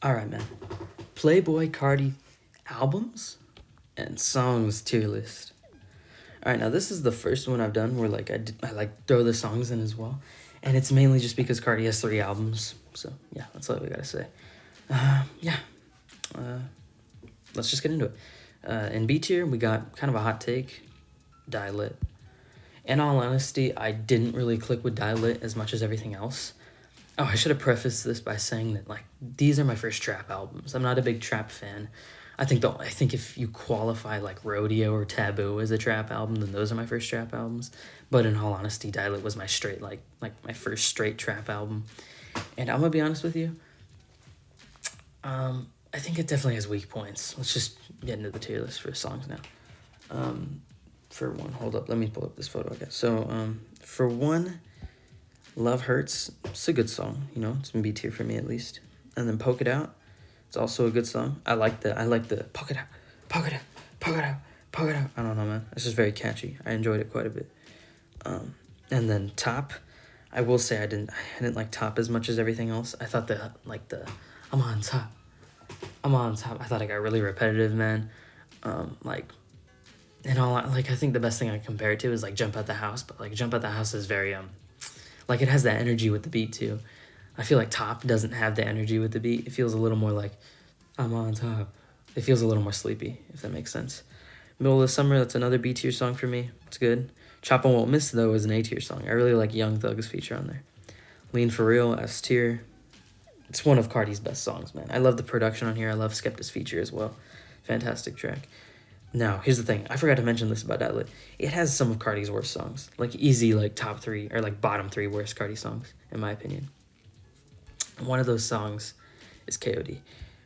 All right, man. Playboi Carti albums and songs tier list. All right, now this is the first one I've done where like I like throw the songs in as well, and it's mainly just because Carti has 3 albums. So yeah, that's all we gotta say. Yeah, uh, let's just get into it. In B tier, we got kind of a hot take, Die Lit. In all honesty, I didn't really click with Die Lit as much as everything else. Oh, I should have prefaced this by saying that like these are my first trap albums. I'm not a big trap fan. I think if you qualify like Rodeo or Taboo as a trap album, then those are my first trap albums. But in all honesty, Dial was my straight like my first straight trap album. And I'm gonna be honest with you, I think it definitely has weak points. Let's just get into the tier list for songs now. For one, hold up, let me pull up this photo, I guess. So, for one, Love Hurts, it's a good song, you know, it's in B tier for me at least. And then Poke It Out, it's also a good song. I like the Poke It Out, Poke It Out, Poke It Out, Poke It Out. I don't know, man. It's just very catchy. I enjoyed it quite a bit. And then Top, I will say I didn't like Top as much as everything else. I thought the I'm on top, I'm on top. I thought it got really repetitive, man. Like and all like I think the best thing I compare it to is like Jump Out the House, but like Jump Out the House is very like it has that energy with the beat too. I feel like Top doesn't have the energy with the beat. It feels a little more like I'm on top. It feels a little more sleepy, if that makes sense. Middle of the Summer, that's another B tier song for me. It's good. Chop and Won't Miss, though, is an A tier song. I really like Young Thug's feature on there. Lean for Real, S tier. It's one of Carti's best songs, man. I love the production on here. I love Skepta's feature as well. Fantastic track. Now, here's the thing. I forgot to mention this about Dial. It has some of Carti's worst songs. Like, easy, like, top 3, or, like, bottom 3 worst Carti songs, in my opinion. One of those songs is KOD.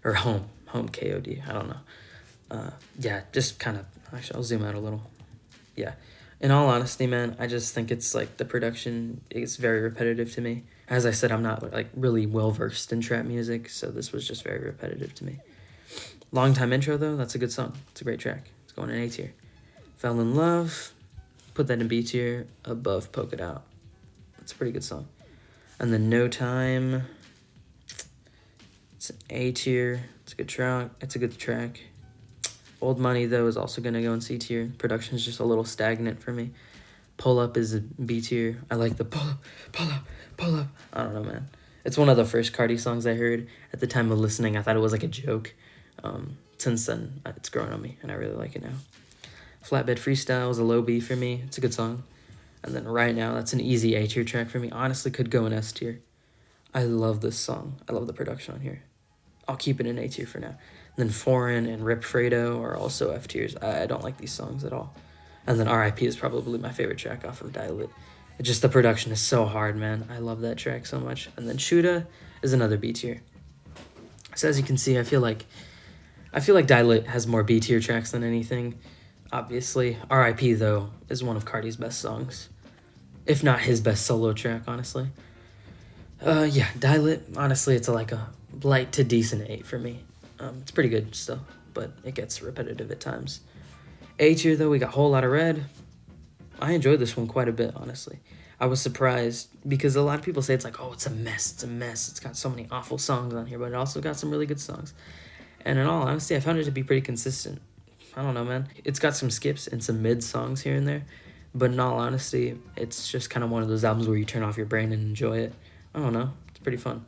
Or Home KOD. I don't know. Yeah, just kind of... Actually, I'll zoom out a little. Yeah. In all honesty, man, I just think it's, like, the production is very repetitive to me. As I said, I'm not, like, really well-versed in trap music, so this was just very repetitive to me. Long Time Intro, though, that's a good song. It's a great track. It's going in A tier. Fell in Love, put that in B tier, above Poke It Out. It's a pretty good song. And then No Time, it's an A tier. It's a good track. It's a good track. Old Money, though, is also going to go in C tier. Production's just a little stagnant for me. Pull Up is a B tier. I like the pull up, pull up, pull up. I don't know, man. It's one of the first Carti songs I heard. At the time of listening, I thought it was like a joke. Since then, it's grown on me, and I really like it now. Flatbed Freestyle is a low B for me. It's a good song. And then Right Now, that's an easy A tier track for me. Honestly, could go in S tier. I love this song. I love the production on here. I'll keep it in A tier for now. And then Foreign and Rip Fredo are also F tiers. I don't like these songs at all. And then R.I.P. is probably my favorite track off of Dial It. It's just the production is so hard, man. I love that track so much. And then Shuda is another B tier. So as you can see, I feel like Dial It has more B tier tracks than anything. Obviously, R.I.P. though is one of Carti's best songs, if not his best solo track, honestly. Yeah, Dial It. Honestly, it's like a light to decent 8 for me. It's pretty good still, but it gets repetitive at times. A tier though, we got Whole Lotta Red. I enjoyed this one quite a bit, honestly. I was surprised because a lot of people say it's like, oh, it's a mess. It's got so many awful songs on here, but it also got some really good songs. And in all honesty, I found it to be pretty consistent. I don't know, man. It's got some skips and some mid songs here and there, but in all honesty, it's just kind of one of those albums where you turn off your brain and enjoy it. I don't know. It's pretty fun.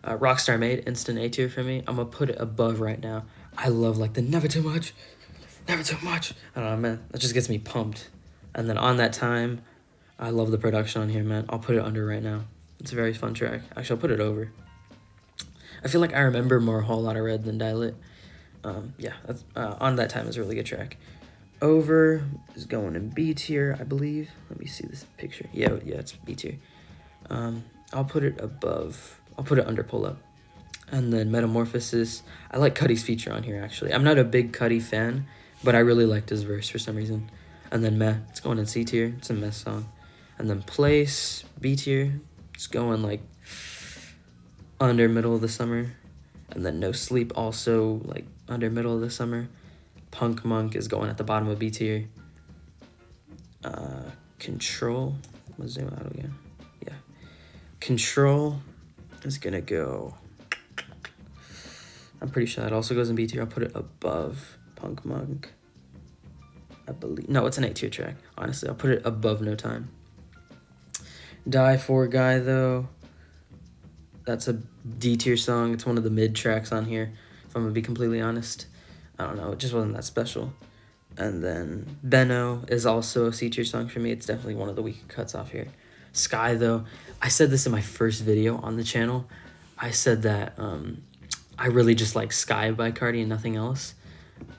Rockstar Made, instant A tier for me. I'm going to put it above Right Now. I love like the Never Too Much. Never Too Much. I don't know, man. That just gets me pumped. And then On That Time, I love the production on here, man. I'll put it under Right Now. It's a very fun track. Actually, I'll put it over. I feel like I remember more Whole Lotta Red than Dial It. Yeah, On That Time is a really good track. Over is going in B tier, I believe. Let me see this picture. Yeah, it's B tier. I'll put it above. I'll put it under Pull Up. And then Metamorphosis. I like Cuddy's feature on here, actually. I'm not a big Cuddy fan, but I really liked his verse for some reason. And then Meh. It's going in C tier. It's a Meh song. And then Place, B tier. It's going like under Middle of the Summer. And then No Sleep also like under Middle of the Summer. Punk Monk is going at the bottom of B tier. Control. Let's zoom out again. Yeah. Control is gonna go I'm pretty sure that also goes in B tier. I'll put it above Punk Monk. I believe. No, it's an A tier track. Honestly, I'll put it above No Time. Die For Guy, though. That's a D tier song. It's one of the mid tracks on here, if I'm going to be completely honest. I don't know. It just wasn't that special. And then Benno is also a C tier song for me. It's definitely one of the weaker cuts off here. Sky, though. I said this in my first video on the channel. I said that I really just like Sky by Carti and nothing else.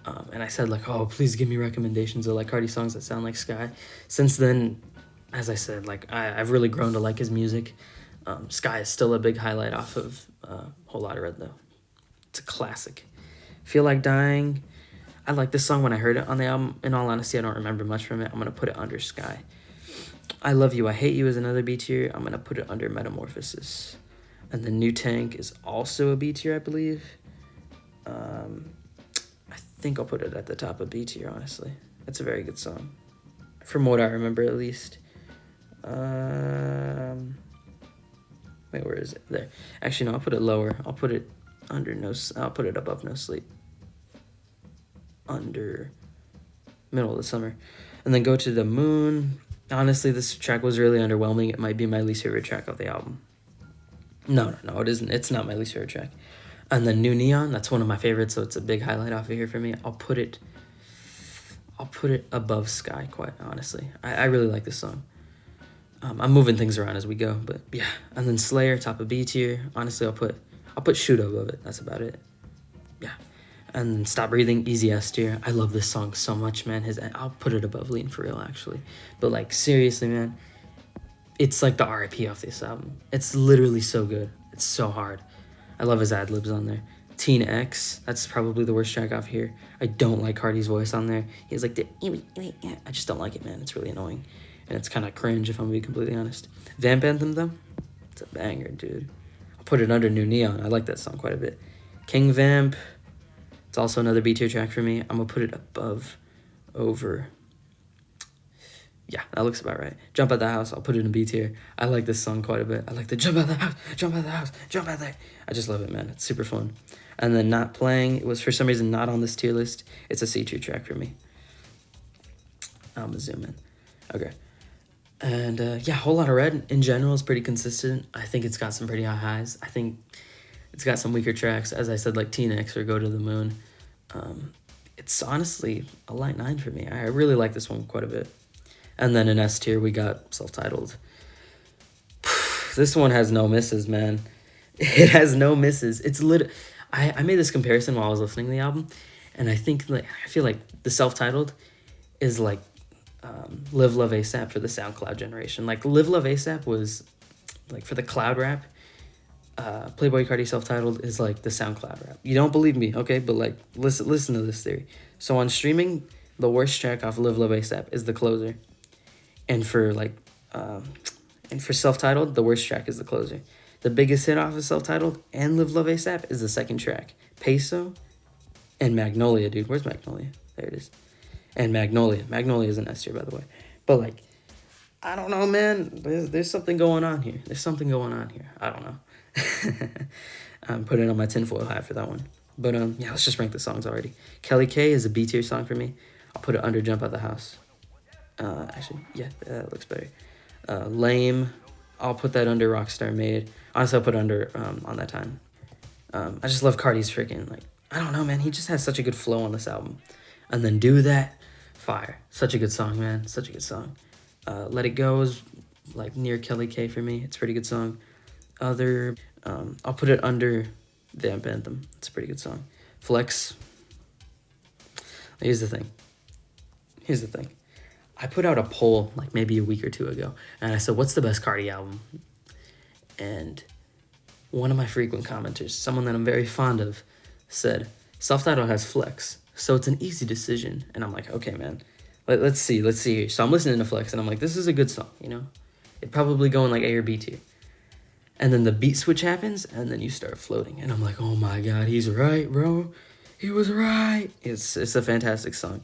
And I said, like, oh, please give me recommendations of, like, Carti songs that sound like Sky. Since then, as I said, like, I've really grown to like his music. Sky is still a big highlight off of Whole Lotta Red, though. It's a classic. Feel Like Dying. I like this song when I heard it on the album. In all honesty, I don't remember much from it. I'm going to put it under Sky. I Love You, I Hate You is another B tier. I'm going to put it under Metamorphosis. And the New Tank is also a B tier, I believe. I think I'll put it at the top of B tier, honestly. It's a very good song. From what I remember, at least. Wait, where is it? There. Actually, no, I'll put it lower. I'll put it under I'll put it above No Sleep. Under Middle of the Summer. And then Go to the Moon. Honestly, this track was really underwhelming. It might be my least favorite track of the album. No, it isn't. It's not my least favorite track. And then New Neon, that's one of my favorites, so it's a big highlight off of here for me. I'll put it above Sky, quite honestly. I really like this song. I'm moving things around as we go, but yeah. And then Slayer, top of B tier. Honestly, I'll put Shoot above it. That's about it. Yeah. And Stop Breathing, easy S tier. I love this song so much, man. I'll put it above Lean For Real, actually. But, like, seriously, man, it's like the R.I.P. off this album. It's literally so good. It's so hard. I love his ad-libs on there. Teen X, that's probably the worst track off here. I don't like Carti's voice on there. He's like, I just don't like it, man. It's really annoying. And it's kind of cringe, if I'm being completely honest. Vamp Anthem, though, it's a banger, dude. I'll put it under New Neon. I like that song quite a bit. King Vamp, it's also another B-tier track for me. I'm going to put it over. Yeah, that looks about right. Jump Out the House, I'll put it in B tier. I like this song quite a bit. I like the jump out the house, jump out the house, jump out there. I just love it, man. It's super fun. And then Not Playing, it was for some reason not on this tier list. It's a C tier track for me. I'm going to zoom in. Okay. And yeah, Whole Lotta Red in general is pretty consistent. I think it's got some pretty high highs. I think it's got some weaker tracks, as I said, like Teen X or Go to the Moon. It's honestly a light 9 for me. I really like this one quite a bit. And then in S tier, we got Self-Titled. This one has no misses, man. It has no misses. It's I made this comparison while I was listening to the album, and I feel like the Self-Titled is like Live Love ASAP for the SoundCloud generation. Like, Live Love ASAP was like for the cloud rap. Playboi Carti Self-Titled is like the SoundCloud rap. You don't believe me, okay? But like, listen to this theory. So on streaming, the worst track off Live Love ASAP is The Closer. And for Self-Titled, the worst track is The Closer. The biggest hit off of Self-Titled and Live Love ASAP is the second track. Peso and Magnolia, dude. Where's Magnolia? There it is. And Magnolia. Magnolia is an S tier, by the way. But, like, I don't know, man. There's something going on here. I don't know. I'm putting it on my tinfoil hat for that one. But, yeah, let's just rank the songs already. Kelly K is a B tier song for me. I'll put it under Jump Out the House. Actually, yeah, that looks better. Lame, I'll put that under Rockstar Made. Honestly, I'll put it under On That Time. I just love Carti's freaking, like, I don't know, man. He just has such a good flow on this album. And then Do That, fire. Such a good song, man. Such a good song. Let It Go is, like, near Kelly K for me. It's a pretty good song. I'll put it under Vamp Anthem. It's a pretty good song. Flex. Here's the thing. I put out a poll like maybe a week or two ago, and I said, what's the best Carti album? And one of my frequent commenters, someone that I'm very fond of, said, Self-Titled has Flex, so it's an easy decision. And I'm like, okay, man, let's see here. So I'm listening to Flex, and I'm like, this is a good song, you know? It'd probably go in like A or B tier. And then the beat switch happens, and then you start floating. And I'm like, oh my God, he's right, bro. He was right. It's a fantastic song.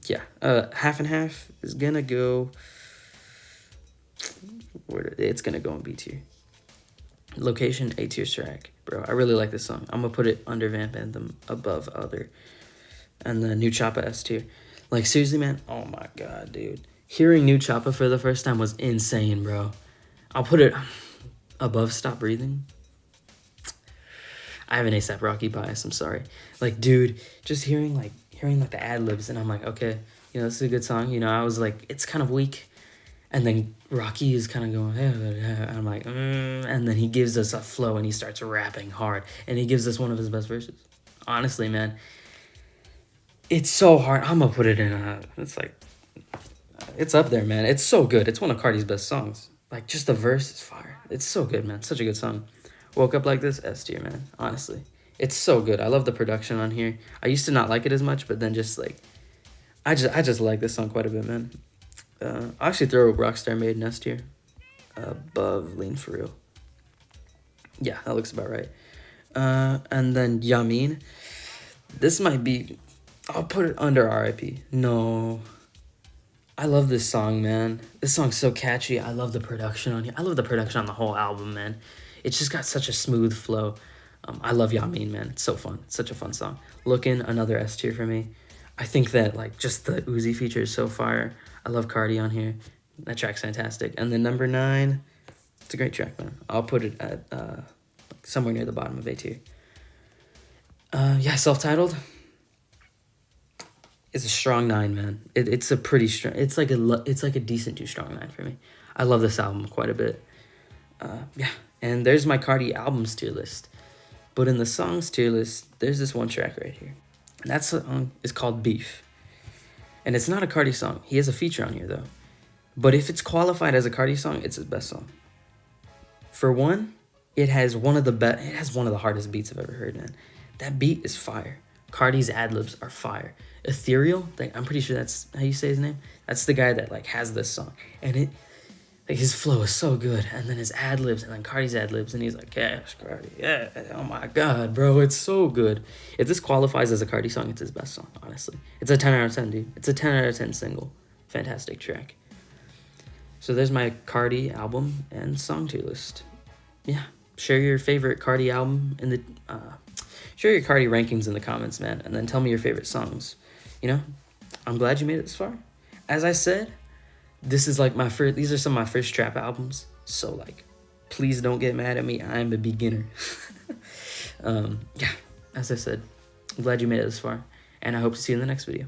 Yeah, Half and Half is gonna go. It's gonna go in B tier. Location, A tier track. Bro, I really like this song. I'm gonna put it under Vamp Anthem, above Other. And then New Choppa S tier. Like, seriously, man, oh my god, dude. Hearing New Choppa for the first time was insane, bro. I'll put it above Stop Breathing. I have an A$AP Rocky bias, I'm sorry. Like, dude, just hearing the ad-libs, and I'm like, okay, this is a good song. I was like, it's kind of weak. And then Rocky is kind of going, and I'm like, and then he gives us a flow, and he starts rapping hard, and he gives us one of his best verses. Honestly, man, it's so hard. I'm gonna put it in. It's up there, man. It's so good. It's one of Carti's best songs. Like, just the verse is fire. It's so good, man. Such a good song. Woke Up Like This, S tier, man. Honestly, it's so good. I love the production on here. I used to not like it as much, but then just like, I just like this song quite a bit, man. I'll actually throw Rockstar Made S tier above Lean For Real. Yeah, that looks about right. And then Yamin. This might be, I'll put it under RIP. No. I love this song, man. This song's so catchy. I love the production on here. I love the production on the whole album, man. It's just got such a smooth flow. I love Yamin, man. It's so fun. It's such a fun song. Lookin', another S tier for me. I think that, like, just the Uzi feature is so fire. I love Carti on here. That track's fantastic. And then number 9, it's a great track, man. I'll put it at somewhere near the bottom of A tier. Yeah, Self-Titled. It's a strong 9, man. It's a pretty strong. It's like a decent to strong 9 for me. I love this album quite a bit. Yeah, and there's my Carti albums tier list. But in the songs tier list, there's this one track right here. And that song is called Beef. And it's not a Carti song. He has a feature on here, though. But if it's qualified as a Carti song, it's his best song. For one, it has one of the hardest beats I've ever heard, man. That beat is fire. Carti's ad-libs are fire. Ethereal, I'm pretty sure that's how you say his name. That's the guy that like has this song. And his flow is so good. And then his ad-libs, and then Carti's ad-libs, and he's like, yes, Carti, yeah. Oh my god, bro, it's so good. If this qualifies as a Carti song, it's his best song, honestly. It's a 10 out of 10, dude. It's a 10 out of 10 single. Fantastic track. So there's my Carti album and song tier list. Yeah. Share your favorite Carti album in the share your Carti rankings in the comments, man, and then tell me your favorite songs. I'm glad you made it this far. As I said, this is like these are some of my first trap albums. So like, please don't get mad at me. I'm a beginner. Yeah, as I said, I'm glad you made it this far, and I hope to see you in the next video.